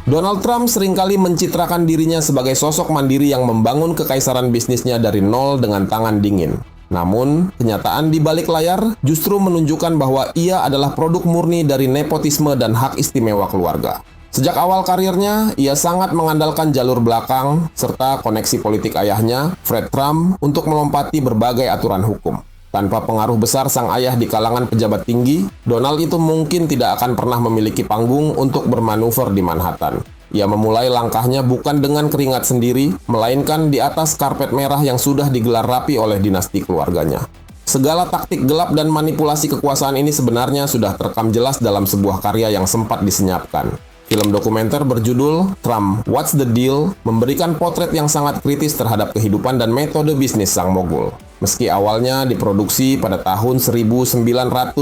Donald Trump seringkali mencitrakan dirinya sebagai sosok mandiri yang membangun kekaisaran bisnisnya dari nol dengan tangan dingin. Namun, kenyataan di balik layar justru menunjukkan bahwa ia adalah produk murni dari nepotisme dan hak istimewa keluarga. Sejak awal karirnya, ia sangat mengandalkan jalur belakang serta koneksi politik ayahnya, Fred Trump, untuk melompati berbagai aturan hukum. Tanpa pengaruh besar sang ayah di kalangan pejabat tinggi, Donald itu mungkin tidak akan pernah memiliki panggung untuk bermanuver di Manhattan. Ia memulai langkahnya bukan dengan keringat sendiri, melainkan di atas karpet merah yang sudah digelar rapi oleh dinasti keluarganya. Segala taktik gelap dan manipulasi kekuasaan ini sebenarnya sudah terekam jelas dalam sebuah karya yang sempat disenyapkan. Film dokumenter berjudul Trump, What's the Deal? Memberikan potret yang sangat kritis terhadap kehidupan dan metode bisnis sang mogul. Meski awalnya diproduksi pada tahun 1991,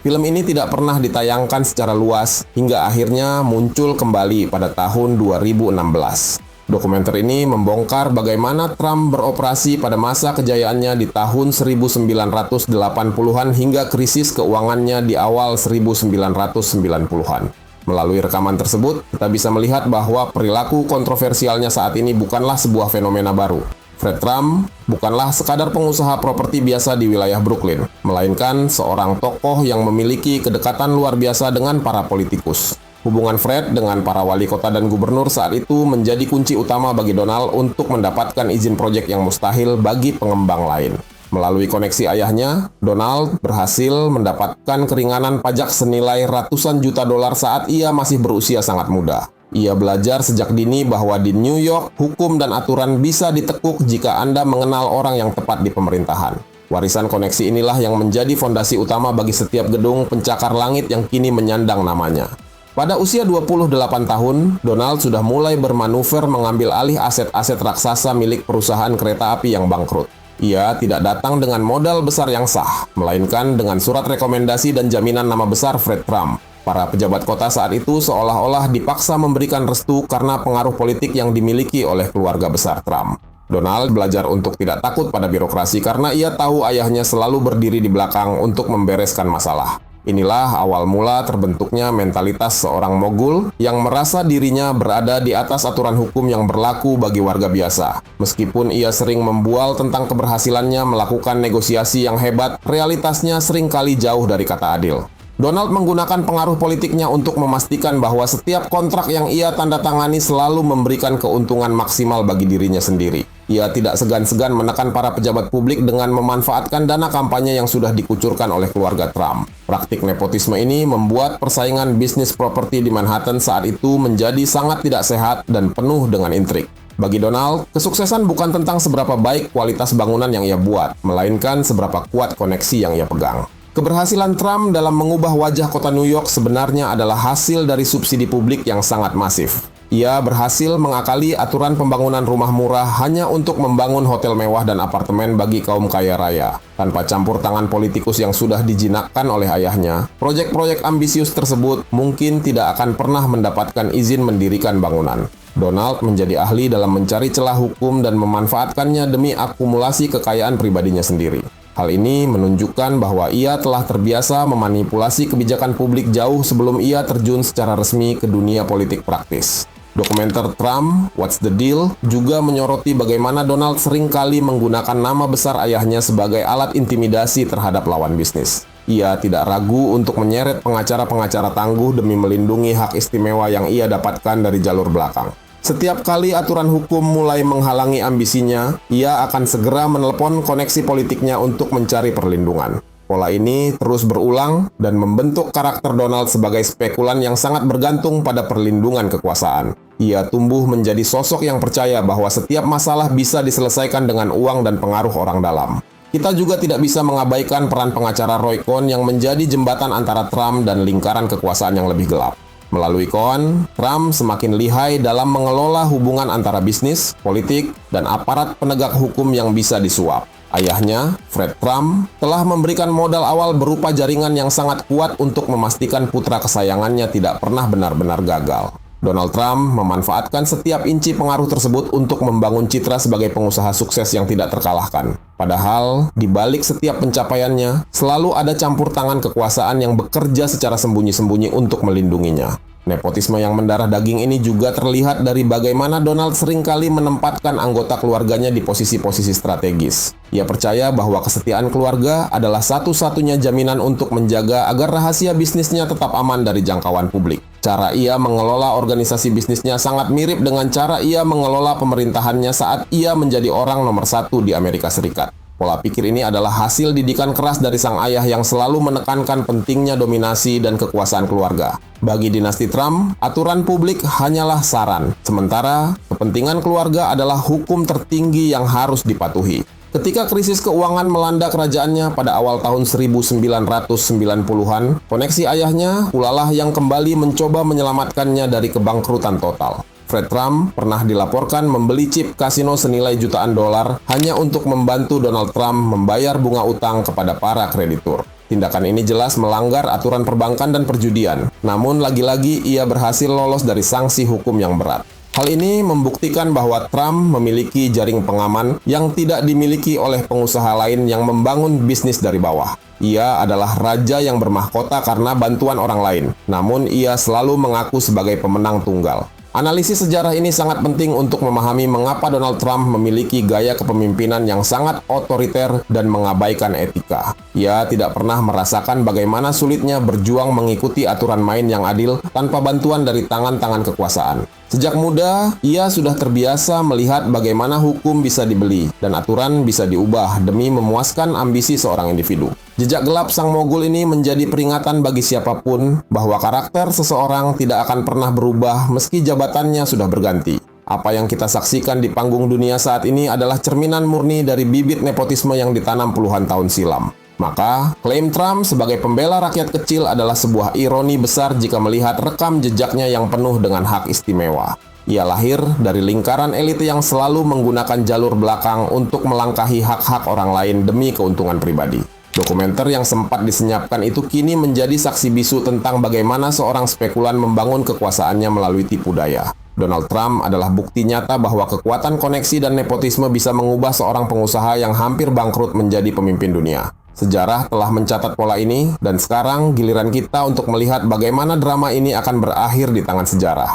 film ini tidak pernah ditayangkan secara luas hingga akhirnya muncul kembali pada tahun 2016. Dokumenter ini membongkar bagaimana Trump beroperasi pada masa kejayaannya di tahun 1980-an hingga krisis keuangannya di awal 1990-an. Melalui rekaman tersebut, kita bisa melihat bahwa perilaku kontroversialnya saat ini bukanlah sebuah fenomena baru. Fred Trump bukanlah sekadar pengusaha properti biasa di wilayah Brooklyn, melainkan seorang tokoh yang memiliki kedekatan luar biasa dengan para politikus. Hubungan Fred dengan para wali kota dan gubernur saat itu menjadi kunci utama bagi Donald untuk mendapatkan izin proyek yang mustahil bagi pengembang lain. Melalui koneksi ayahnya, Donald berhasil mendapatkan keringanan pajak senilai ratusan juta dolar saat ia masih berusia sangat muda. Ia belajar sejak dini bahwa di New York, hukum dan aturan bisa ditekuk jika Anda mengenal orang yang tepat di pemerintahan. Warisan koneksi inilah yang menjadi fondasi utama bagi setiap gedung pencakar langit yang kini menyandang namanya. Pada usia 28 tahun, Donald sudah mulai bermanuver mengambil alih aset-aset raksasa milik perusahaan kereta api yang bangkrut. Ia tidak datang dengan modal besar yang sah, melainkan dengan surat rekomendasi dan jaminan nama besar Fred Trump. Para pejabat kota saat itu seolah-olah dipaksa memberikan restu karena pengaruh politik yang dimiliki oleh keluarga besar Trump. Donald belajar untuk tidak takut pada birokrasi karena ia tahu ayahnya selalu berdiri di belakang untuk membereskan masalah. Inilah awal mula terbentuknya mentalitas seorang mogul yang merasa dirinya berada di atas aturan hukum yang berlaku bagi warga biasa. Meskipun ia sering membual tentang keberhasilannya melakukan negosiasi yang hebat, realitasnya seringkali jauh dari kata adil. Donald menggunakan pengaruh politiknya untuk memastikan bahwa setiap kontrak yang ia tanda tangani selalu memberikan keuntungan maksimal bagi dirinya sendiri. Ia tidak segan-segan menekan para pejabat publik dengan memanfaatkan dana kampanye yang sudah dikucurkan oleh keluarga Trump. Praktik nepotisme ini membuat persaingan bisnis properti di Manhattan saat itu menjadi sangat tidak sehat dan penuh dengan intrik. Bagi Donald, kesuksesan bukan tentang seberapa baik kualitas bangunan yang ia buat, melainkan seberapa kuat koneksi yang ia pegang. Keberhasilan Trump dalam mengubah wajah kota New York sebenarnya adalah hasil dari subsidi publik yang sangat masif. Ia berhasil mengakali aturan pembangunan rumah murah hanya untuk membangun hotel mewah dan apartemen bagi kaum kaya raya. Tanpa campur tangan politikus yang sudah dijinakkan oleh ayahnya, proyek-proyek ambisius tersebut mungkin tidak akan pernah mendapatkan izin mendirikan bangunan. Donald menjadi ahli dalam mencari celah hukum dan memanfaatkannya demi akumulasi kekayaan pribadinya sendiri. Hal ini menunjukkan bahwa ia telah terbiasa memanipulasi kebijakan publik jauh sebelum ia terjun secara resmi ke dunia politik praktis. Dokumenter Trump, What's the Deal? Juga menyoroti bagaimana Donald seringkali menggunakan nama besar ayahnya sebagai alat intimidasi terhadap lawan bisnis. Ia tidak ragu untuk menyeret pengacara-pengacara tangguh demi melindungi hak istimewa yang ia dapatkan dari jalur belakang. Setiap kali aturan hukum mulai menghalangi ambisinya, ia akan segera menelepon koneksi politiknya untuk mencari perlindungan. Pola ini terus berulang dan membentuk karakter Donald sebagai spekulan yang sangat bergantung pada perlindungan kekuasaan. Ia tumbuh menjadi sosok yang percaya bahwa setiap masalah bisa diselesaikan dengan uang dan pengaruh orang dalam. Kita juga tidak bisa mengabaikan peran pengacara Roy Cohn yang menjadi jembatan antara Trump dan lingkaran kekuasaan yang lebih gelap. Melalui Cohn, Trump semakin lihai dalam mengelola hubungan antara bisnis, politik, dan aparat penegak hukum yang bisa disuap. Ayahnya, Fred Trump, telah memberikan modal awal berupa jaringan yang sangat kuat untuk memastikan putra kesayangannya tidak pernah benar-benar gagal. Donald Trump memanfaatkan setiap inci pengaruh tersebut untuk membangun citra sebagai pengusaha sukses yang tidak terkalahkan. Padahal, di balik setiap pencapaiannya, selalu ada campur tangan kekuasaan yang bekerja secara sembunyi-sembunyi untuk melindunginya. Nepotisme yang mendarah daging ini juga terlihat dari bagaimana Donald seringkali menempatkan anggota keluarganya di posisi-posisi strategis. Ia percaya bahwa kesetiaan keluarga adalah satu-satunya jaminan untuk menjaga agar rahasia bisnisnya tetap aman dari jangkauan publik. Cara ia mengelola organisasi bisnisnya sangat mirip dengan cara ia mengelola pemerintahannya saat ia menjadi orang nomor satu di Amerika Serikat. Pola pikir ini adalah hasil didikan keras dari sang ayah yang selalu menekankan pentingnya dominasi dan kekuasaan keluarga. Bagi dinasti Trump, aturan publik hanyalah saran, sementara kepentingan keluarga adalah hukum tertinggi yang harus dipatuhi. Ketika krisis keuangan melanda kerajaannya pada awal tahun 1990-an, koneksi ayahnya pulalah yang kembali mencoba menyelamatkannya dari kebangkrutan total. Fred Trump pernah dilaporkan membeli chip kasino senilai jutaan dolar hanya untuk membantu Donald Trump membayar bunga utang kepada para kreditur. Tindakan ini jelas melanggar aturan perbankan dan perjudian, namun lagi-lagi ia berhasil lolos dari sanksi hukum yang berat. Hal ini membuktikan bahwa Trump memiliki jaring pengaman yang tidak dimiliki oleh pengusaha lain yang membangun bisnis dari bawah. Ia adalah raja yang bermahkota karena bantuan orang lain, namun ia selalu mengaku sebagai pemenang tunggal. Analisis sejarah ini sangat penting untuk memahami mengapa Donald Trump memiliki gaya kepemimpinan yang sangat otoriter dan mengabaikan etika. Ia tidak pernah merasakan bagaimana sulitnya berjuang mengikuti aturan main yang adil tanpa bantuan dari tangan-tangan kekuasaan. Sejak muda, ia sudah terbiasa melihat bagaimana hukum bisa dibeli dan aturan bisa diubah demi memuaskan ambisi seorang individu. Jejak gelap sang mogul ini menjadi peringatan bagi siapapun bahwa karakter seseorang tidak akan pernah berubah meski jabatannya sudah berganti. Apa yang kita saksikan di panggung dunia saat ini adalah cerminan murni dari bibit nepotisme yang ditanam puluhan tahun silam. Maka, klaim Trump sebagai pembela rakyat kecil adalah sebuah ironi besar jika melihat rekam jejaknya yang penuh dengan hak istimewa. Ia lahir dari lingkaran elit yang selalu menggunakan jalur belakang untuk melangkahi hak-hak orang lain demi keuntungan pribadi. Dokumenter yang sempat disenyapkan itu kini menjadi saksi bisu tentang bagaimana seorang spekulan membangun kekuasaannya melalui tipu daya. Donald Trump adalah bukti nyata bahwa kekuatan koneksi dan nepotisme bisa mengubah seorang pengusaha yang hampir bangkrut menjadi pemimpin dunia. Sejarah telah mencatat pola ini, dan sekarang giliran kita untuk melihat bagaimana drama ini akan berakhir di tangan sejarah.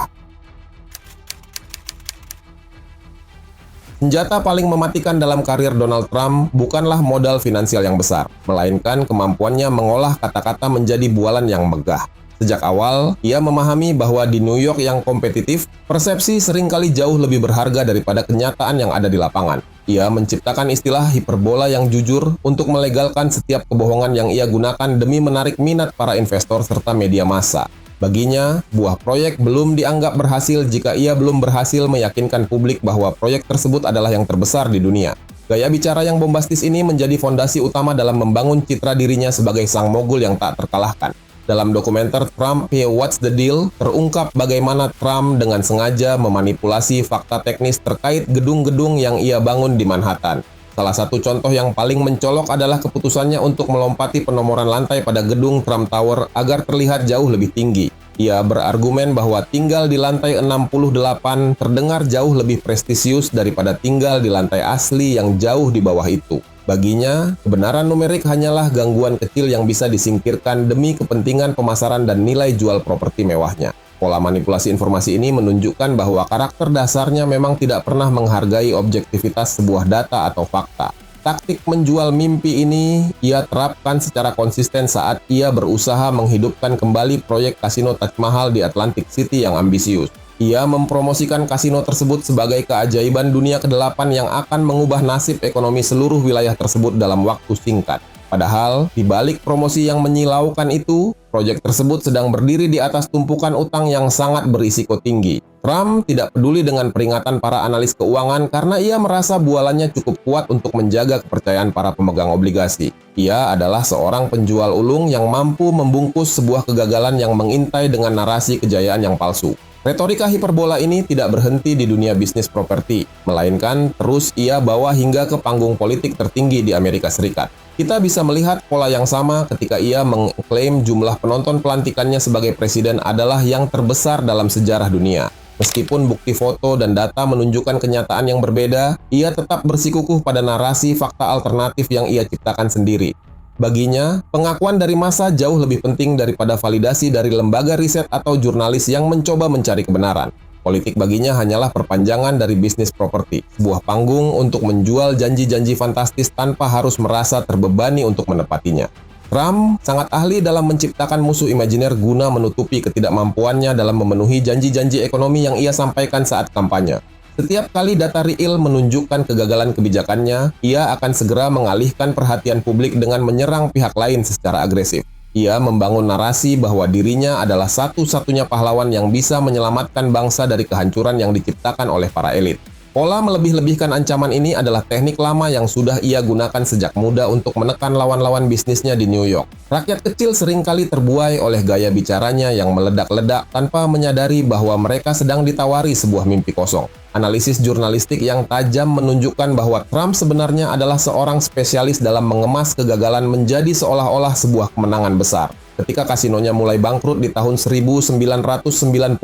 Senjata paling mematikan dalam karir Donald Trump bukanlah modal finansial yang besar, melainkan kemampuannya mengolah kata-kata menjadi bualan yang megah. Sejak awal, ia memahami bahwa di New York yang kompetitif, persepsi seringkali jauh lebih berharga daripada kenyataan yang ada di lapangan. Ia menciptakan istilah hiperbola yang jujur untuk melegalkan setiap kebohongan yang ia gunakan demi menarik minat para investor serta media massa. Baginya, buah proyek belum dianggap berhasil jika ia belum berhasil meyakinkan publik bahwa proyek tersebut adalah yang terbesar di dunia. Gaya bicara yang bombastis ini menjadi fondasi utama dalam membangun citra dirinya sebagai sang mogul yang tak terkalahkan. Dalam dokumenter Trump, What's the Deal, terungkap bagaimana Trump dengan sengaja memanipulasi fakta teknis terkait gedung-gedung yang ia bangun di Manhattan. Salah satu contoh yang paling mencolok adalah keputusannya untuk melompati penomoran lantai pada gedung Trump Tower agar terlihat jauh lebih tinggi. Ia berargumen bahwa tinggal di lantai 68 terdengar jauh lebih prestisius daripada tinggal di lantai asli yang jauh di bawah itu. Baginya, kebenaran numerik hanyalah gangguan kecil yang bisa disingkirkan demi kepentingan pemasaran dan nilai jual properti mewahnya. Pola manipulasi informasi ini menunjukkan bahwa karakter dasarnya memang tidak pernah menghargai objektivitas sebuah data atau fakta. Taktik menjual mimpi ini ia terapkan secara konsisten saat ia berusaha menghidupkan kembali proyek kasino Taj Mahal di Atlantic City yang ambisius. Ia mempromosikan kasino tersebut sebagai keajaiban dunia ke-8 yang akan mengubah nasib ekonomi seluruh wilayah tersebut dalam waktu singkat. Padahal, di balik promosi yang menyilaukan itu, proyek tersebut sedang berdiri di atas tumpukan utang yang sangat berisiko tinggi. Trump tidak peduli dengan peringatan para analis keuangan karena ia merasa bualannya cukup kuat untuk menjaga kepercayaan para pemegang obligasi. Ia adalah seorang penjual ulung yang mampu membungkus sebuah kegagalan yang mengintai dengan narasi kejayaan yang palsu. Retorika hiperbola ini tidak berhenti di dunia bisnis properti, melainkan terus ia bawa hingga ke panggung politik tertinggi di Amerika Serikat. Kita bisa melihat pola yang sama ketika ia mengklaim jumlah penonton pelantikannya sebagai presiden adalah yang terbesar dalam sejarah dunia. Meskipun bukti foto dan data menunjukkan kenyataan yang berbeda, ia tetap bersikukuh pada narasi fakta alternatif yang ia ciptakan sendiri. Baginya, pengakuan dari massa jauh lebih penting daripada validasi dari lembaga riset atau jurnalis yang mencoba mencari kebenaran. Politik baginya hanyalah perpanjangan dari bisnis properti, sebuah panggung untuk menjual janji-janji fantastis tanpa harus merasa terbebani untuk menepatinya. Trump sangat ahli dalam menciptakan musuh imajiner guna menutupi ketidakmampuannya dalam memenuhi janji-janji ekonomi yang ia sampaikan saat kampanye. Setiap kali data real menunjukkan kegagalan kebijakannya, ia akan segera mengalihkan perhatian publik dengan menyerang pihak lain secara agresif. Ia membangun narasi bahwa dirinya adalah satu-satunya pahlawan yang bisa menyelamatkan bangsa dari kehancuran yang diciptakan oleh para elit. Pola melebih-lebihkan ancaman ini adalah teknik lama yang sudah ia gunakan sejak muda untuk menekan lawan-lawan bisnisnya di New York. Rakyat kecil seringkali terbuai oleh gaya bicaranya yang meledak-ledak tanpa menyadari bahwa mereka sedang ditawari sebuah mimpi kosong. Analisis jurnalistik yang tajam menunjukkan bahwa Trump sebenarnya adalah seorang spesialis dalam mengemas kegagalan menjadi seolah-olah sebuah kemenangan besar. Ketika kasinonya mulai bangkrut di tahun 1991,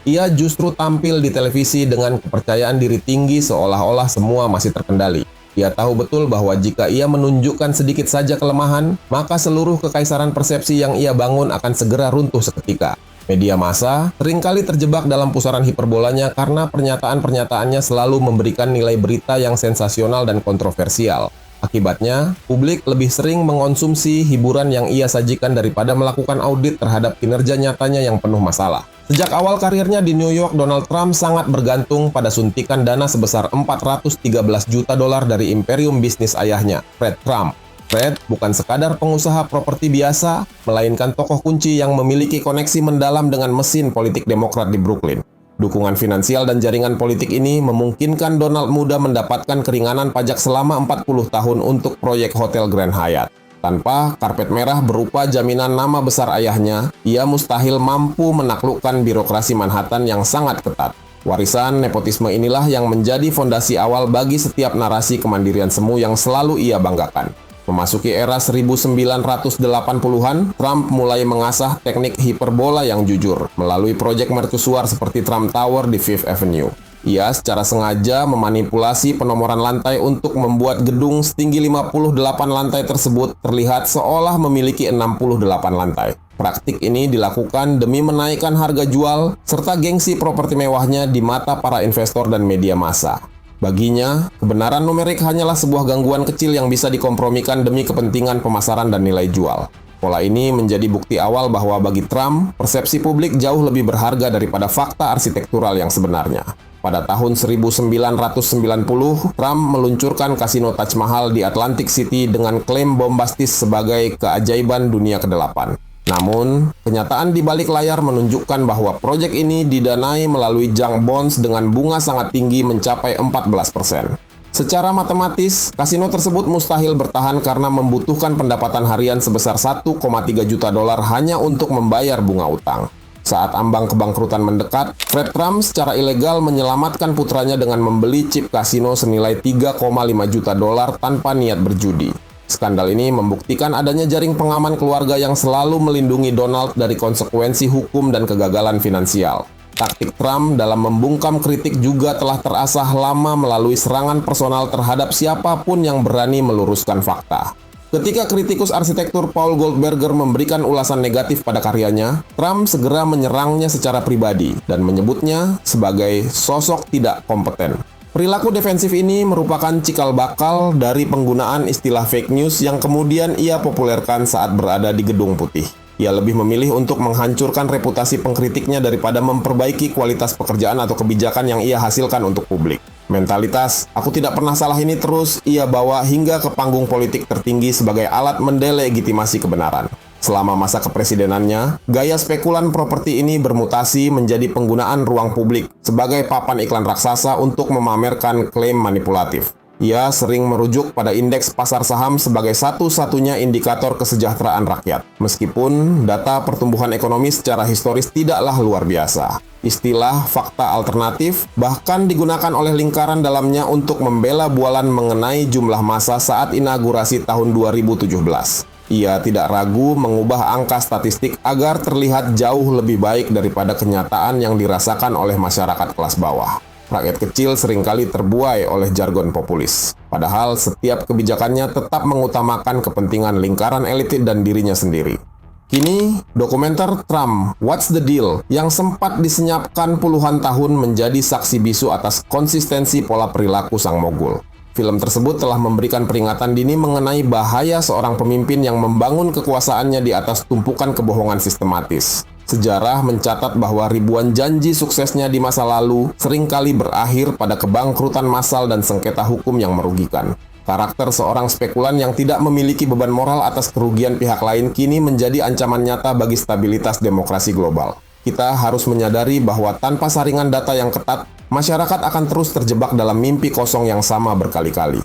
ia justru tampil di televisi dengan kepercayaan diri tinggi seolah-olah semua masih terkendali. Ia tahu betul bahwa jika ia menunjukkan sedikit saja kelemahan, maka seluruh kekaisaran persepsi yang ia bangun akan segera runtuh seketika. Media massa seringkali terjebak dalam pusaran hiperbolanya karena pernyataan-pernyataannya selalu memberikan nilai berita yang sensasional dan kontroversial. Akibatnya, publik lebih sering mengonsumsi hiburan yang ia sajikan daripada melakukan audit terhadap kinerja nyatanya yang penuh masalah. Sejak awal karirnya di New York, Donald Trump sangat bergantung pada suntikan dana sebesar $413 juta dari imperium bisnis ayahnya, Fred Trump. Fred bukan sekadar pengusaha properti biasa, melainkan tokoh kunci yang memiliki koneksi mendalam dengan mesin politik Demokrat di Brooklyn. Dukungan finansial dan jaringan politik ini memungkinkan Donald muda mendapatkan keringanan pajak selama 40 tahun untuk proyek Hotel Grand Hyatt. Tanpa karpet merah berupa jaminan nama besar ayahnya, ia mustahil mampu menaklukkan birokrasi Manhattan yang sangat ketat. Warisan nepotisme inilah yang menjadi fondasi awal bagi setiap narasi kemandirian semu yang selalu ia banggakan. Memasuki era 1980-an, Trump mulai mengasah teknik hiperbola yang jujur melalui proyek mercusuar seperti Trump Tower di Fifth Avenue. Ia secara sengaja memanipulasi penomoran lantai untuk membuat gedung setinggi 58 lantai tersebut terlihat seolah memiliki 68 lantai. Praktik ini dilakukan demi menaikkan harga jual serta gengsi properti mewahnya di mata para investor dan media massa. Baginya, kebenaran numerik hanyalah sebuah gangguan kecil yang bisa dikompromikan demi kepentingan pemasaran dan nilai jual. Pola ini menjadi bukti awal bahwa bagi Trump, persepsi publik jauh lebih berharga daripada fakta arsitektural yang sebenarnya. Pada tahun 1990, Trump meluncurkan kasino Taj Mahal di Atlantic City dengan klaim bombastis sebagai keajaiban dunia ke-8. Namun, kenyataan di balik layar menunjukkan bahwa proyek ini didanai melalui junk bonds dengan bunga sangat tinggi mencapai 14%. Secara matematis, kasino tersebut mustahil bertahan karena membutuhkan pendapatan harian sebesar $1,3 juta hanya untuk membayar bunga utang. Saat ambang kebangkrutan mendekat, Fred Trump secara ilegal menyelamatkan putranya dengan membeli chip kasino senilai $3,5 juta tanpa niat berjudi. Skandal ini membuktikan adanya jaring pengaman keluarga yang selalu melindungi Donald dari konsekuensi hukum dan kegagalan finansial. Taktik Trump dalam membungkam kritik juga telah terasah lama melalui serangan personal terhadap siapapun yang berani meluruskan fakta. Ketika kritikus arsitektur Paul Goldberger memberikan ulasan negatif pada karyanya, Trump segera menyerangnya secara pribadi dan menyebutnya sebagai sosok tidak kompeten. Perilaku defensif ini merupakan cikal bakal dari penggunaan istilah fake news yang kemudian ia populerkan saat berada di Gedung Putih. Ia lebih memilih untuk menghancurkan reputasi pengkritiknya daripada memperbaiki kualitas pekerjaan atau kebijakan yang ia hasilkan untuk publik. Mentalitas, aku tidak pernah salah ini terus ia bawa hingga ke panggung politik tertinggi sebagai alat mendelegitimasi kebenaran. Selama masa kepresidenannya, gaya spekulan properti ini bermutasi menjadi penggunaan ruang publik sebagai papan iklan raksasa untuk memamerkan klaim manipulatif. Ia sering merujuk pada indeks pasar saham sebagai satu-satunya indikator kesejahteraan rakyat. Meskipun data pertumbuhan ekonomi secara historis tidaklah luar biasa. Istilah fakta alternatif bahkan digunakan oleh lingkaran dalamnya untuk membela bualan mengenai jumlah massa saat inaugurasi tahun 2017. Ia tidak ragu mengubah angka statistik agar terlihat jauh lebih baik daripada kenyataan yang dirasakan oleh masyarakat kelas bawah. Rakyat kecil seringkali terbuai oleh jargon populis. Padahal setiap kebijakannya tetap mengutamakan kepentingan lingkaran elit dan dirinya sendiri. Kini, dokumenter Trump, What's the Deal, yang sempat disenyapkan puluhan tahun menjadi saksi bisu atas konsistensi pola perilaku sang mogul. Film tersebut telah memberikan peringatan dini mengenai bahaya seorang pemimpin yang membangun kekuasaannya di atas tumpukan kebohongan sistematis. Sejarah mencatat bahwa ribuan janji suksesnya di masa lalu seringkali berakhir pada kebangkrutan massal dan sengketa hukum yang merugikan. Karakter seorang spekulan yang tidak memiliki beban moral atas kerugian pihak lain kini menjadi ancaman nyata bagi stabilitas demokrasi global. Kita harus menyadari bahwa tanpa saringan data yang ketat, masyarakat akan terus terjebak dalam mimpi kosong yang sama berkali-kali.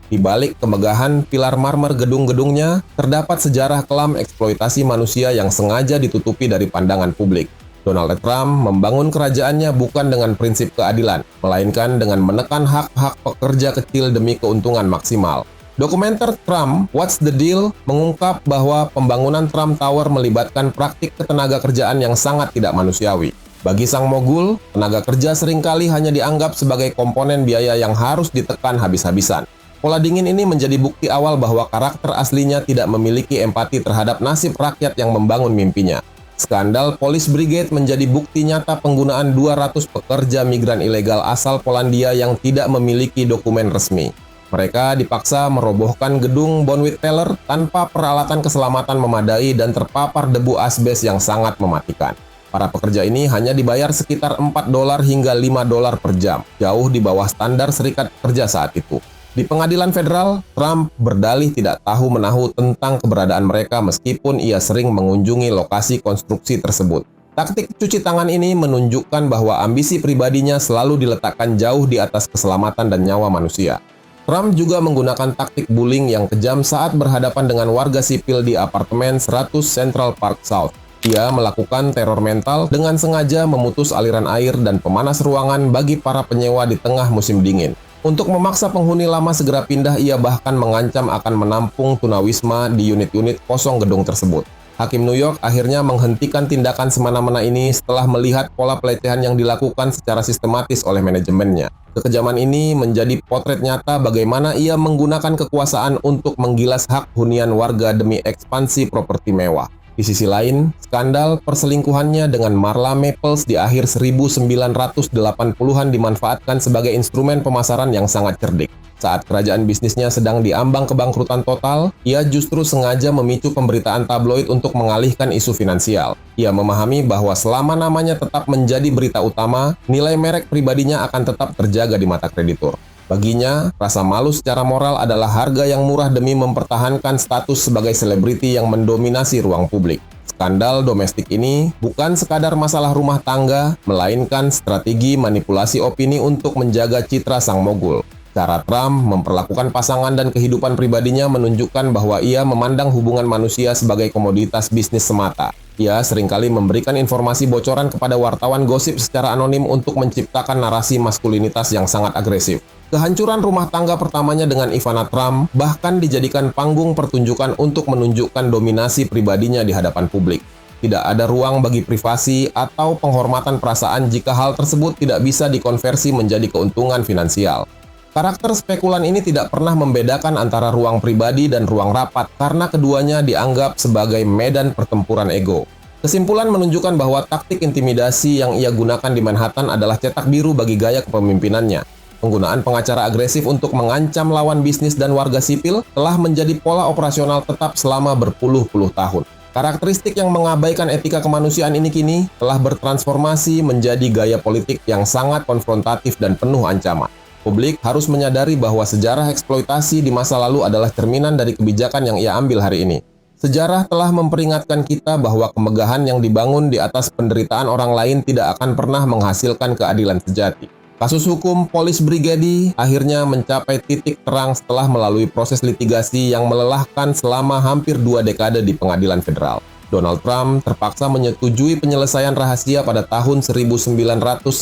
Di balik kemegahan pilar marmer gedung-gedungnya, terdapat sejarah kelam eksploitasi manusia yang sengaja ditutupi dari pandangan publik. Donald Trump membangun kerajaannya bukan dengan prinsip keadilan, melainkan dengan menekan hak-hak pekerja kecil demi keuntungan maksimal. Dokumenter Trump, What's the Deal, mengungkap bahwa pembangunan Trump Tower melibatkan praktik ketenaga kerjaan yang sangat tidak manusiawi. Bagi sang mogul, tenaga kerja seringkali hanya dianggap sebagai komponen biaya yang harus ditekan habis-habisan. Pola dingin ini menjadi bukti awal bahwa karakter aslinya tidak memiliki empati terhadap nasib rakyat yang membangun mimpinya. Skandal Police Brigade menjadi bukti nyata penggunaan 200 pekerja migran ilegal asal Polandia yang tidak memiliki dokumen resmi. Mereka dipaksa merobohkan gedung Bonwit Teller tanpa peralatan keselamatan memadai dan terpapar debu asbes yang sangat mematikan. Para pekerja ini hanya dibayar sekitar $4 hingga $5 per jam, jauh di bawah standar serikat pekerja saat itu. Di pengadilan federal, Trump berdalih tidak tahu-menahu tentang keberadaan mereka meskipun ia sering mengunjungi lokasi konstruksi tersebut. Taktik cuci tangan ini menunjukkan bahwa ambisi pribadinya selalu diletakkan jauh di atas keselamatan dan nyawa manusia. Trump juga menggunakan taktik bullying yang kejam saat berhadapan dengan warga sipil di apartemen 100 Central Park South. Ia melakukan teror mental dengan sengaja memutus aliran air dan pemanas ruangan bagi para penyewa di tengah musim dingin. Untuk memaksa penghuni lama segera pindah, ia bahkan mengancam akan menampung tunawisma di unit-unit kosong gedung tersebut. Hakim New York akhirnya menghentikan tindakan semena-mena ini setelah melihat pola pelecehan yang dilakukan secara sistematis oleh manajemennya. Kekejaman ini menjadi potret nyata bagaimana ia menggunakan kekuasaan untuk menggilas hak hunian warga demi ekspansi properti mewah. Di sisi lain, skandal perselingkuhannya dengan Marla Maples di akhir 1980-an dimanfaatkan sebagai instrumen pemasaran yang sangat cerdik. Saat kerajaan bisnisnya sedang diambang kebangkrutan total, ia justru sengaja memicu pemberitaan tabloid untuk mengalihkan isu finansial. Ia memahami bahwa selama namanya tetap menjadi berita utama, nilai merek pribadinya akan tetap terjaga di mata kreditur. Baginya, rasa malu secara moral adalah harga yang murah demi mempertahankan status sebagai selebriti yang mendominasi ruang publik. Skandal domestik ini bukan sekadar masalah rumah tangga, melainkan strategi manipulasi opini untuk menjaga citra sang mogul. Cara Trump memperlakukan pasangan dan kehidupan pribadinya menunjukkan bahwa ia memandang hubungan manusia sebagai komoditas bisnis semata. Ia seringkali memberikan informasi bocoran kepada wartawan gosip secara anonim untuk menciptakan narasi maskulinitas yang sangat agresif. Kehancuran rumah tangga pertamanya dengan Ivana Trump bahkan dijadikan panggung pertunjukan untuk menunjukkan dominasi pribadinya di hadapan publik. Tidak ada ruang bagi privasi atau penghormatan perasaan jika hal tersebut tidak bisa dikonversi menjadi keuntungan finansial. Karakter spekulan ini tidak pernah membedakan antara ruang pribadi dan ruang rapat karena keduanya dianggap sebagai medan pertempuran ego. Kesimpulan menunjukkan bahwa taktik intimidasi yang ia gunakan di Manhattan adalah cetak biru bagi gaya kepemimpinannya. Penggunaan pengacara agresif untuk mengancam lawan bisnis dan warga sipil telah menjadi pola operasional tetap selama berpuluh-puluh tahun. Karakteristik yang mengabaikan etika kemanusiaan ini kini telah bertransformasi menjadi gaya politik yang sangat konfrontatif dan penuh ancaman. Publik harus menyadari bahwa sejarah eksploitasi di masa lalu adalah cerminan dari kebijakan yang ia ambil hari ini. Sejarah telah memperingatkan kita bahwa kemegahan yang dibangun di atas penderitaan orang lain tidak akan pernah menghasilkan keadilan sejati. Kasus hukum Police Brigade akhirnya mencapai titik terang setelah melalui proses litigasi yang melelahkan selama hampir 2 dekade di pengadilan federal. Donald Trump terpaksa menyetujui penyelesaian rahasia pada tahun 1998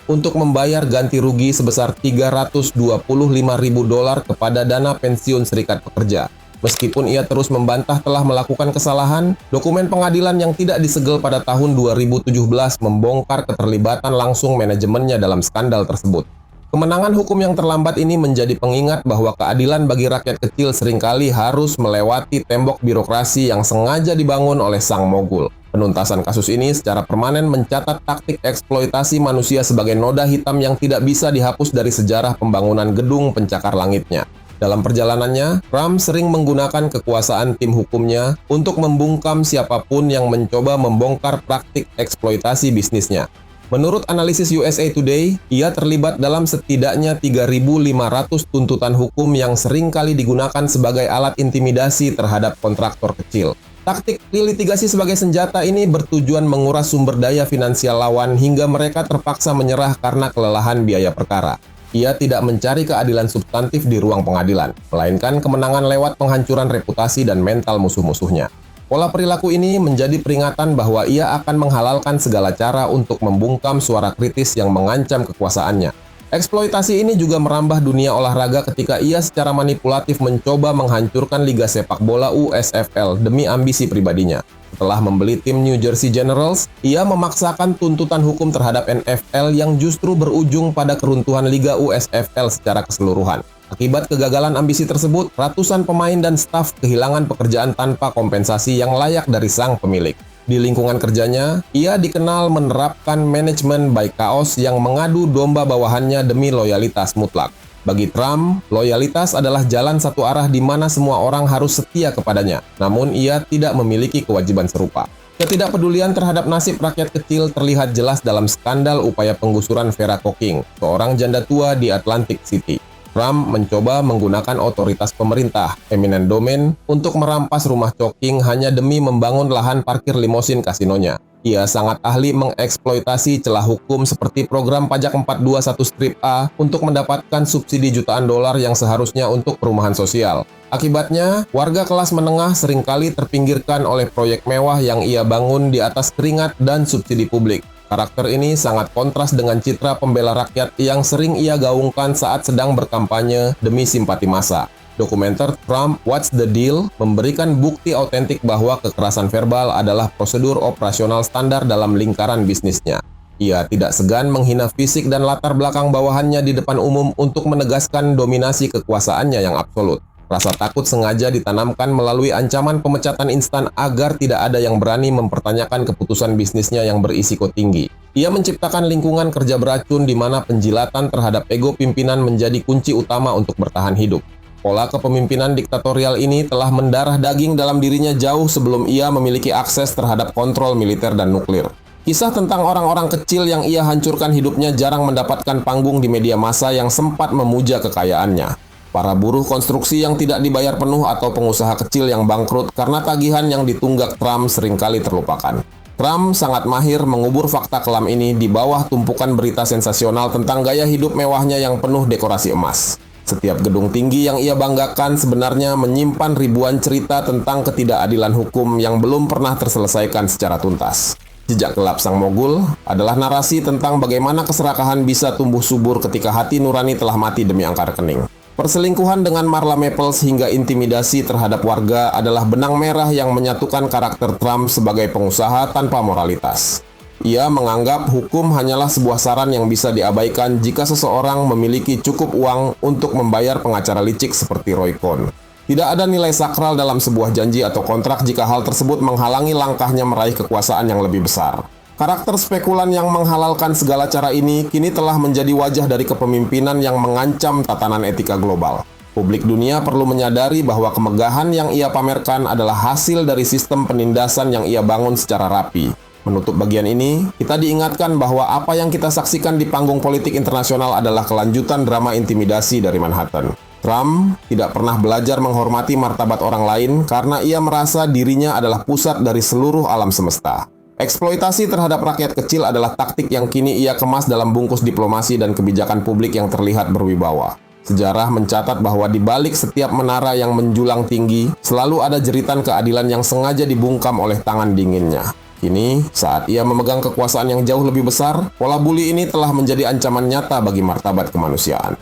untuk membayar ganti rugi sebesar $325.000 kepada dana pensiun serikat pekerja. Meskipun ia terus membantah telah melakukan kesalahan, dokumen pengadilan yang tidak disegel pada tahun 2017 membongkar keterlibatan langsung manajemennya dalam skandal tersebut. Kemenangan hukum yang terlambat ini menjadi pengingat bahwa keadilan bagi rakyat kecil seringkali harus melewati tembok birokrasi yang sengaja dibangun oleh sang mogul. Penuntasan kasus ini secara permanen mencatat taktik eksploitasi manusia sebagai noda hitam yang tidak bisa dihapus dari sejarah pembangunan gedung pencakar langitnya. Dalam perjalanannya, Trump sering menggunakan kekuasaan tim hukumnya untuk membungkam siapapun yang mencoba membongkar praktik eksploitasi bisnisnya. Menurut analisis USA Today, ia terlibat dalam setidaknya 3.500 tuntutan hukum yang sering kali digunakan sebagai alat intimidasi terhadap kontraktor kecil. Taktik litigasi sebagai senjata ini bertujuan menguras sumber daya finansial lawan hingga mereka terpaksa menyerah karena kelelahan biaya perkara. Ia tidak mencari keadilan substantif di ruang pengadilan, melainkan kemenangan lewat penghancuran reputasi dan mental musuh-musuhnya. Pola perilaku ini menjadi peringatan bahwa ia akan menghalalkan segala cara untuk membungkam suara kritis yang mengancam kekuasaannya. Eksploitasi ini juga merambah dunia olahraga ketika ia secara manipulatif mencoba menghancurkan Liga Sepak Bola USFL demi ambisi pribadinya. Setelah membeli tim New Jersey Generals, ia memaksakan tuntutan hukum terhadap NFL yang justru berujung pada keruntuhan Liga USFL secara keseluruhan. Akibat kegagalan ambisi tersebut, ratusan pemain dan staf kehilangan pekerjaan tanpa kompensasi yang layak dari sang pemilik. Di lingkungan kerjanya, ia dikenal menerapkan manajemen by chaos yang mengadu domba bawahannya demi loyalitas mutlak. Bagi Trump, loyalitas adalah jalan satu arah di mana semua orang harus setia kepadanya, namun ia tidak memiliki kewajiban serupa. Ketidakpedulian terhadap nasib rakyat kecil terlihat jelas dalam skandal upaya penggusuran Vera Cooking, seorang janda tua di Atlantic City. Trump mencoba menggunakan otoritas pemerintah, eminent domain, untuk merampas rumah Cooking hanya demi membangun lahan parkir limosin kasinonya. Ia sangat ahli mengeksploitasi celah hukum seperti program pajak 421 strip A untuk mendapatkan subsidi jutaan dolar yang seharusnya untuk perumahan sosial. Akibatnya, warga kelas menengah seringkali terpinggirkan oleh proyek mewah yang ia bangun di atas keringat dan subsidi publik. Karakter ini sangat kontras dengan citra pembela rakyat yang sering ia gaungkan saat sedang berkampanye demi simpati massa. Dokumenter Trump What's the Deal memberikan bukti autentik bahwa kekerasan verbal adalah prosedur operasional standar dalam lingkaran bisnisnya. Ia tidak segan menghina fisik dan latar belakang bawahannya di depan umum untuk menegaskan dominasi kekuasaannya yang absolut. Rasa takut sengaja ditanamkan melalui ancaman pemecatan instan agar tidak ada yang berani mempertanyakan keputusan bisnisnya yang berisiko tinggi. Ia menciptakan lingkungan kerja beracun di mana penjilatan terhadap ego pimpinan menjadi kunci utama untuk bertahan hidup. Pola kepemimpinan diktatorial ini telah mendarah daging dalam dirinya jauh sebelum ia memiliki akses terhadap kontrol militer dan nuklir. Kisah tentang orang-orang kecil yang ia hancurkan hidupnya jarang mendapatkan panggung di media massa yang sempat memuja kekayaannya. Para buruh konstruksi yang tidak dibayar penuh atau pengusaha kecil yang bangkrut karena tagihan yang ditunggak Trump seringkali terlupakan. Trump sangat mahir mengubur fakta kelam ini di bawah tumpukan berita sensasional tentang gaya hidup mewahnya yang penuh dekorasi emas. Setiap gedung tinggi yang ia banggakan sebenarnya menyimpan ribuan cerita tentang ketidakadilan hukum yang belum pernah terselesaikan secara tuntas. Jejak gelap sang mogul adalah narasi tentang bagaimana keserakahan bisa tumbuh subur ketika hati nurani telah mati demi angka rekening. Perselingkuhan dengan Marla Maples hingga intimidasi terhadap warga adalah benang merah yang menyatukan karakter Trump sebagai pengusaha tanpa moralitas. Ia menganggap hukum hanyalah sebuah saran yang bisa diabaikan jika seseorang memiliki cukup uang untuk membayar pengacara licik seperti Roy Cohn. Tidak ada nilai sakral dalam sebuah janji atau kontrak jika hal tersebut menghalangi langkahnya meraih kekuasaan yang lebih besar. Karakter spekulan yang menghalalkan segala cara ini kini telah menjadi wajah dari kepemimpinan yang mengancam tatanan etika global. Publik dunia perlu menyadari bahwa kemegahan yang ia pamerkan adalah hasil dari sistem penindasan yang ia bangun secara rapi. Menutup bagian ini, kita diingatkan bahwa apa yang kita saksikan di panggung politik internasional adalah kelanjutan drama intimidasi dari Manhattan. Trump tidak pernah belajar menghormati martabat orang lain karena ia merasa dirinya adalah pusat dari seluruh alam semesta. Eksploitasi terhadap rakyat kecil adalah taktik yang kini ia kemas dalam bungkus diplomasi dan kebijakan publik yang terlihat berwibawa. Sejarah mencatat bahwa di balik setiap menara yang menjulang tinggi, selalu ada jeritan keadilan yang sengaja dibungkam oleh tangan dinginnya. Kini, saat ia memegang kekuasaan yang jauh lebih besar, pola bully ini telah menjadi ancaman nyata bagi martabat kemanusiaan.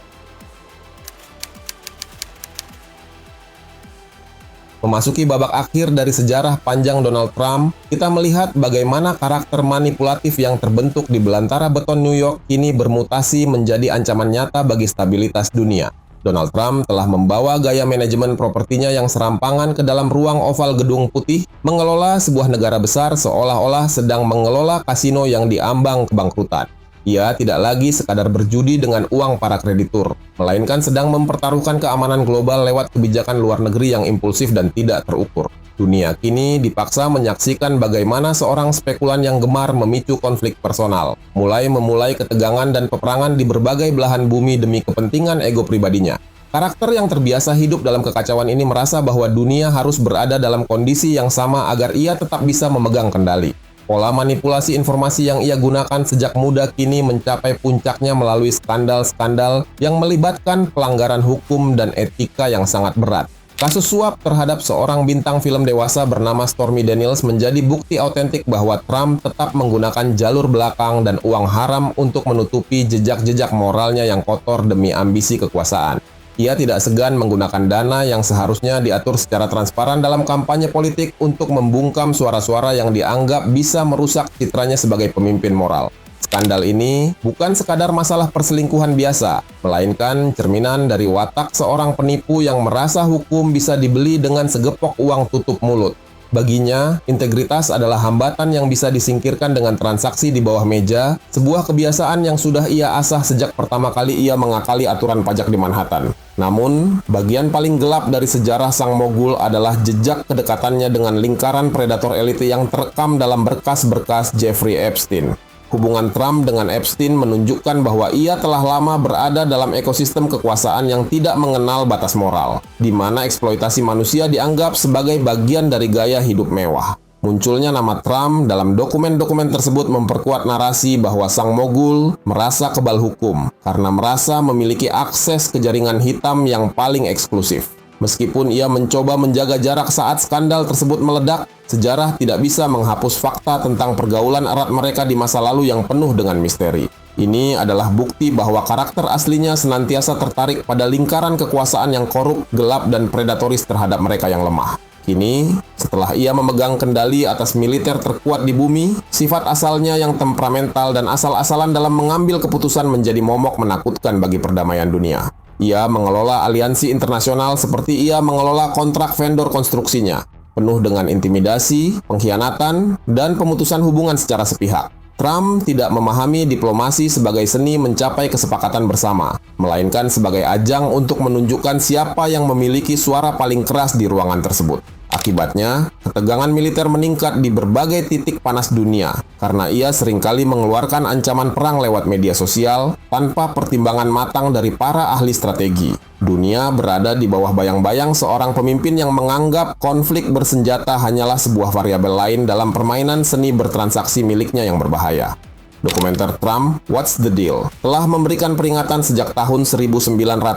Memasuki babak akhir dari sejarah panjang Donald Trump, kita melihat bagaimana karakter manipulatif yang terbentuk di belantara beton New York kini bermutasi menjadi ancaman nyata bagi stabilitas dunia. Donald Trump telah membawa gaya manajemen propertinya yang serampangan ke dalam ruang oval Gedung Putih, mengelola sebuah negara besar seolah-olah sedang mengelola kasino yang diambang kebangkrutan. Ia tidak lagi sekadar berjudi dengan uang para kreditur, melainkan sedang mempertaruhkan keamanan global lewat kebijakan luar negeri yang impulsif dan tidak terukur. Dunia kini dipaksa menyaksikan bagaimana seorang spekulan yang gemar memicu konflik personal, memulai ketegangan dan peperangan di berbagai belahan bumi demi kepentingan ego pribadinya. Karakter yang terbiasa hidup dalam kekacauan ini merasa bahwa dunia harus berada dalam kondisi yang sama agar ia tetap bisa memegang kendali. Pola manipulasi informasi yang ia gunakan sejak muda kini mencapai puncaknya melalui skandal-skandal yang melibatkan pelanggaran hukum dan etika yang sangat berat. Kasus suap terhadap seorang bintang film dewasa bernama Stormy Daniels menjadi bukti autentik bahwa Trump tetap menggunakan jalur belakang dan uang haram untuk menutupi jejak-jejak moralnya yang kotor demi ambisi kekuasaan. Ia tidak segan menggunakan dana yang seharusnya diatur secara transparan dalam kampanye politik untuk membungkam suara-suara yang dianggap bisa merusak citranya sebagai pemimpin moral. Skandal ini bukan sekadar masalah perselingkuhan biasa, melainkan cerminan dari watak seorang penipu yang merasa hukum bisa dibeli dengan segepok uang tutup mulut. Baginya, integritas adalah hambatan yang bisa disingkirkan dengan transaksi di bawah meja, sebuah kebiasaan yang sudah ia asah sejak pertama kali ia mengakali aturan pajak di Manhattan. Namun, bagian paling gelap dari sejarah sang mogul adalah jejak kedekatannya dengan lingkaran predator elite yang terekam dalam berkas-berkas Jeffrey Epstein. Hubungan Trump dengan Epstein menunjukkan bahwa ia telah lama berada dalam ekosistem kekuasaan yang tidak mengenal batas moral, di mana eksploitasi manusia dianggap sebagai bagian dari gaya hidup mewah. Munculnya nama Trump dalam dokumen-dokumen tersebut memperkuat narasi bahwa sang mogul merasa kebal hukum karena merasa memiliki akses ke jaringan hitam yang paling eksklusif. Meskipun ia mencoba menjaga jarak saat skandal tersebut meledak, sejarah tidak bisa menghapus fakta tentang pergaulan erat mereka di masa lalu yang penuh dengan misteri. Ini adalah bukti bahwa karakter aslinya senantiasa tertarik pada lingkaran kekuasaan yang korup, gelap, dan predatoris terhadap mereka yang lemah. Kini, setelah ia memegang kendali atas militer terkuat di bumi, sifat asalnya yang temperamental dan asal-asalan dalam mengambil keputusan menjadi momok menakutkan bagi perdamaian dunia. Ia mengelola aliansi internasional seperti ia mengelola kontrak vendor konstruksinya, penuh dengan intimidasi, pengkhianatan, dan pemutusan hubungan secara sepihak. Trump tidak memahami diplomasi sebagai seni mencapai kesepakatan bersama, melainkan sebagai ajang untuk menunjukkan siapa yang memiliki suara paling keras di ruangan tersebut. Akibatnya, ketegangan militer meningkat di berbagai titik panas dunia karena ia seringkali mengeluarkan ancaman perang lewat media sosial tanpa pertimbangan matang dari para ahli strategi. Dunia berada di bawah bayang-bayang seorang pemimpin yang menganggap konflik bersenjata hanyalah sebuah variabel lain dalam permainan seni bertransaksi miliknya yang berbahaya. Dokumenter Trump, What's the Deal? Telah memberikan peringatan sejak tahun 1991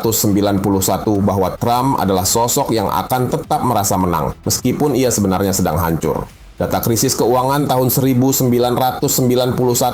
bahwa Trump adalah sosok yang akan tetap merasa menang, meskipun ia sebenarnya sedang hancur. Data krisis keuangan tahun 1991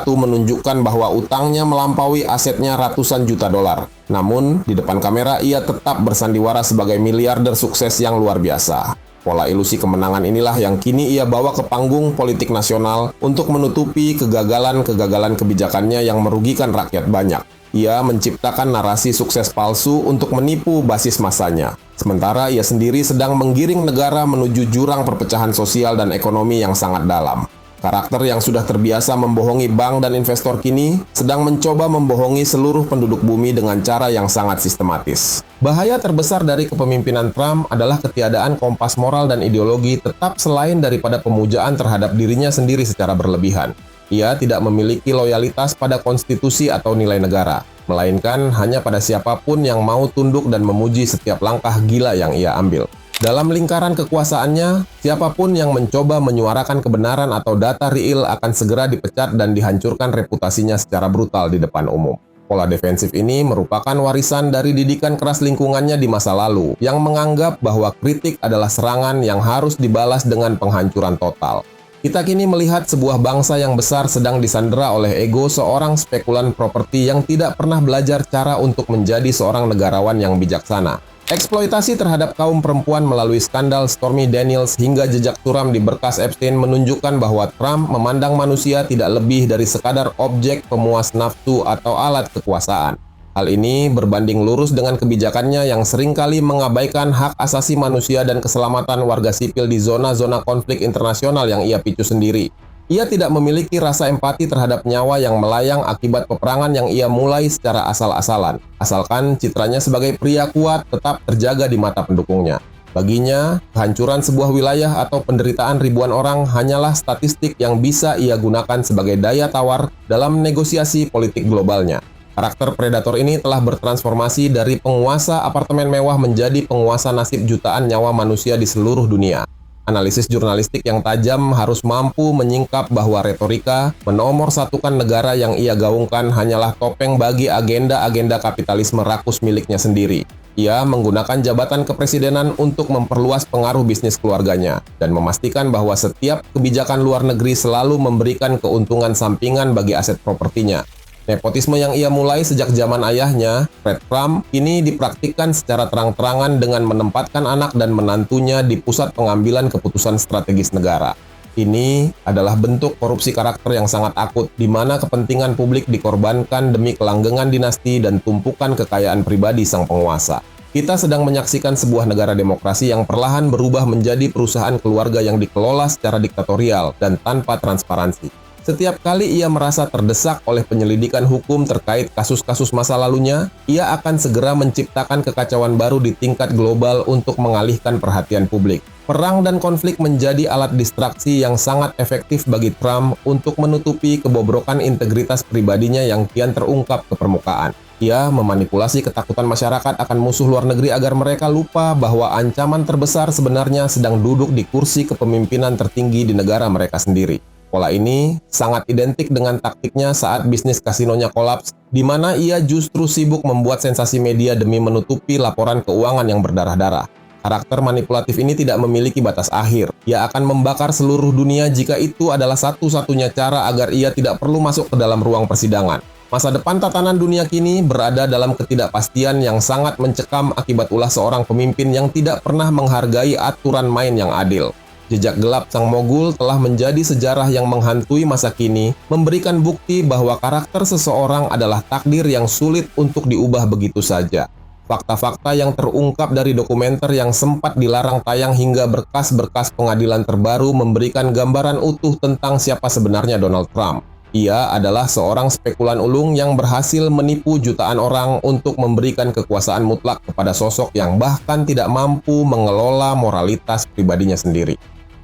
menunjukkan bahwa utangnya melampaui asetnya ratusan juta dolar. Namun, di depan kamera ia tetap bersandiwara sebagai miliarder sukses yang luar biasa. Pola ilusi kemenangan inilah yang kini ia bawa ke panggung politik nasional untuk menutupi kegagalan-kegagalan kebijakannya yang merugikan rakyat banyak. Ia menciptakan narasi sukses palsu untuk menipu basis masanya. Sementara ia sendiri sedang menggiring negara menuju jurang perpecahan sosial dan ekonomi yang sangat dalam. Karakter yang sudah terbiasa membohongi bank dan investor kini sedang mencoba membohongi seluruh penduduk bumi dengan cara yang sangat sistematis. Bahaya terbesar dari kepemimpinan Trump adalah ketiadaan kompas moral dan ideologi tetap selain daripada pemujaan terhadap dirinya sendiri secara berlebihan. Ia tidak memiliki loyalitas pada konstitusi atau nilai negara, melainkan hanya pada siapapun yang mau tunduk dan memuji setiap langkah gila yang ia ambil. Dalam lingkaran kekuasaannya, siapapun yang mencoba menyuarakan kebenaran atau data real akan segera dipecat dan dihancurkan reputasinya secara brutal di depan umum. Pola defensif ini merupakan warisan dari didikan keras lingkungannya di masa lalu, yang menganggap bahwa kritik adalah serangan yang harus dibalas dengan penghancuran total. Kita kini melihat sebuah bangsa yang besar sedang disandera oleh ego seorang spekulan properti yang tidak pernah belajar cara untuk menjadi seorang negarawan yang bijaksana. Eksploitasi terhadap kaum perempuan melalui skandal Stormy Daniels hingga jejak suram di berkas Epstein menunjukkan bahwa Trump memandang manusia tidak lebih dari sekadar objek pemuas nafsu atau alat kekuasaan. Hal ini berbanding lurus dengan kebijakannya yang seringkali mengabaikan hak asasi manusia dan keselamatan warga sipil di zona-zona konflik internasional yang ia picu sendiri. Ia tidak memiliki rasa empati terhadap nyawa yang melayang akibat peperangan yang ia mulai secara asal-asalan, asalkan citranya sebagai pria kuat tetap terjaga di mata pendukungnya. Baginya, kehancuran sebuah wilayah atau penderitaan ribuan orang hanyalah statistik yang bisa ia gunakan sebagai daya tawar dalam negosiasi politik globalnya. Karakter predator ini telah bertransformasi dari penguasa apartemen mewah menjadi penguasa nasib jutaan nyawa manusia di seluruh dunia. Analisis jurnalistik yang tajam harus mampu menyingkap bahwa retorika menomorsatukan negara yang ia gaungkan hanyalah topeng bagi agenda-agenda kapitalisme rakus miliknya sendiri. Ia menggunakan jabatan kepresidenan untuk memperluas pengaruh bisnis keluarganya dan memastikan bahwa setiap kebijakan luar negeri selalu memberikan keuntungan sampingan bagi aset propertinya. Nepotisme yang ia mulai sejak zaman ayahnya, Fred Trump, ini dipraktikkan secara terang-terangan dengan menempatkan anak dan menantunya di pusat pengambilan keputusan strategis negara. Ini adalah bentuk korupsi karakter yang sangat akut, di mana kepentingan publik dikorbankan demi kelanggengan dinasti dan tumpukan kekayaan pribadi sang penguasa. Kita sedang menyaksikan sebuah negara demokrasi yang perlahan berubah menjadi perusahaan keluarga yang dikelola secara diktatorial dan tanpa transparansi. Setiap kali ia merasa terdesak oleh penyelidikan hukum terkait kasus-kasus masa lalunya, ia akan segera menciptakan kekacauan baru di tingkat global untuk mengalihkan perhatian publik. Perang dan konflik menjadi alat distraksi yang sangat efektif bagi Trump untuk menutupi kebobrokan integritas pribadinya yang kian terungkap ke permukaan. Ia memanipulasi ketakutan masyarakat akan musuh luar negeri agar mereka lupa bahwa ancaman terbesar sebenarnya sedang duduk di kursi kepemimpinan tertinggi di negara mereka sendiri. Pola ini sangat identik dengan taktiknya saat bisnis kasinonya kolaps, di mana ia justru sibuk membuat sensasi media demi menutupi laporan keuangan yang berdarah-darah. Karakter manipulatif ini tidak memiliki batas akhir. Ia akan membakar seluruh dunia jika itu adalah satu-satunya cara agar ia tidak perlu masuk ke dalam ruang persidangan. Masa depan tatanan dunia kini berada dalam ketidakpastian yang sangat mencekam akibat ulah seorang pemimpin yang tidak pernah menghargai aturan main yang adil. Jejak gelap sang mogul telah menjadi sejarah yang menghantui masa kini, memberikan bukti bahwa karakter seseorang adalah takdir yang sulit untuk diubah begitu saja. Fakta-fakta yang terungkap dari dokumenter yang sempat dilarang tayang hingga berkas-berkas pengadilan terbaru memberikan gambaran utuh tentang siapa sebenarnya Donald Trump. Ia adalah seorang spekulan ulung yang berhasil menipu jutaan orang untuk memberikan kekuasaan mutlak kepada sosok yang bahkan tidak mampu mengelola moralitas pribadinya sendiri.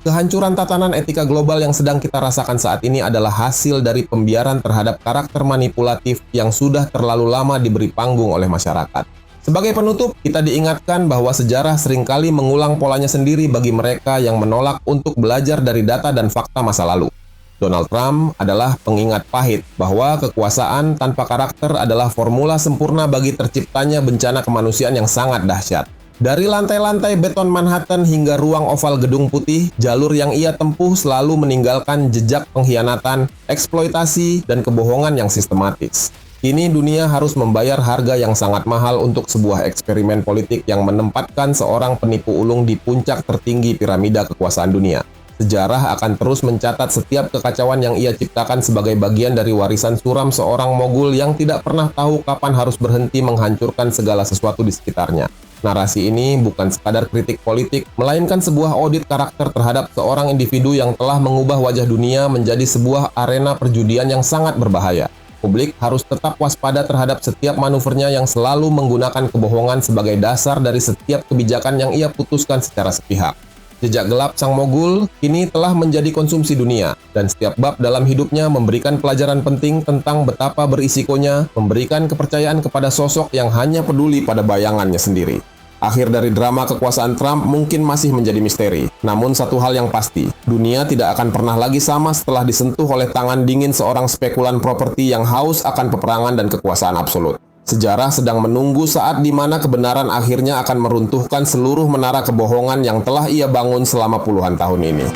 Kehancuran tatanan etika global yang sedang kita rasakan saat ini adalah hasil dari pembiaran terhadap karakter manipulatif yang sudah terlalu lama diberi panggung oleh masyarakat. Sebagai penutup, kita diingatkan bahwa sejarah seringkali mengulang polanya sendiri bagi mereka yang menolak untuk belajar dari data dan fakta masa lalu. Donald Trump adalah pengingat pahit bahwa kekuasaan tanpa karakter adalah formula sempurna bagi terciptanya bencana kemanusiaan yang sangat dahsyat. Dari lantai-lantai beton Manhattan hingga ruang oval Gedung Putih, jalur yang ia tempuh selalu meninggalkan jejak pengkhianatan, eksploitasi, dan kebohongan yang sistematis. Kini dunia harus membayar harga yang sangat mahal untuk sebuah eksperimen politik yang menempatkan seorang penipu ulung di puncak tertinggi piramida kekuasaan dunia. Sejarah akan terus mencatat setiap kekacauan yang ia ciptakan sebagai bagian dari warisan suram seorang mogul yang tidak pernah tahu kapan harus berhenti menghancurkan segala sesuatu di sekitarnya. Narasi ini bukan sekadar kritik politik, melainkan sebuah audit karakter terhadap seorang individu yang telah mengubah wajah dunia menjadi sebuah arena perjudian yang sangat berbahaya. Publik harus tetap waspada terhadap setiap manuvernya yang selalu menggunakan kebohongan sebagai dasar dari setiap kebijakan yang ia putuskan secara sepihak. Jejak gelap sang mogul kini telah menjadi konsumsi dunia, dan setiap bab dalam hidupnya memberikan pelajaran penting tentang betapa berisikonya memberikan kepercayaan kepada sosok yang hanya peduli pada bayangannya sendiri. Akhir dari drama kekuasaan Trump mungkin masih menjadi misteri. Namun satu hal yang pasti, dunia tidak akan pernah lagi sama setelah disentuh oleh tangan dingin seorang spekulan properti yang haus akan peperangan dan kekuasaan absolut. Sejarah sedang menunggu saat di mana kebenaran akhirnya akan meruntuhkan seluruh menara kebohongan yang telah ia bangun selama puluhan tahun ini.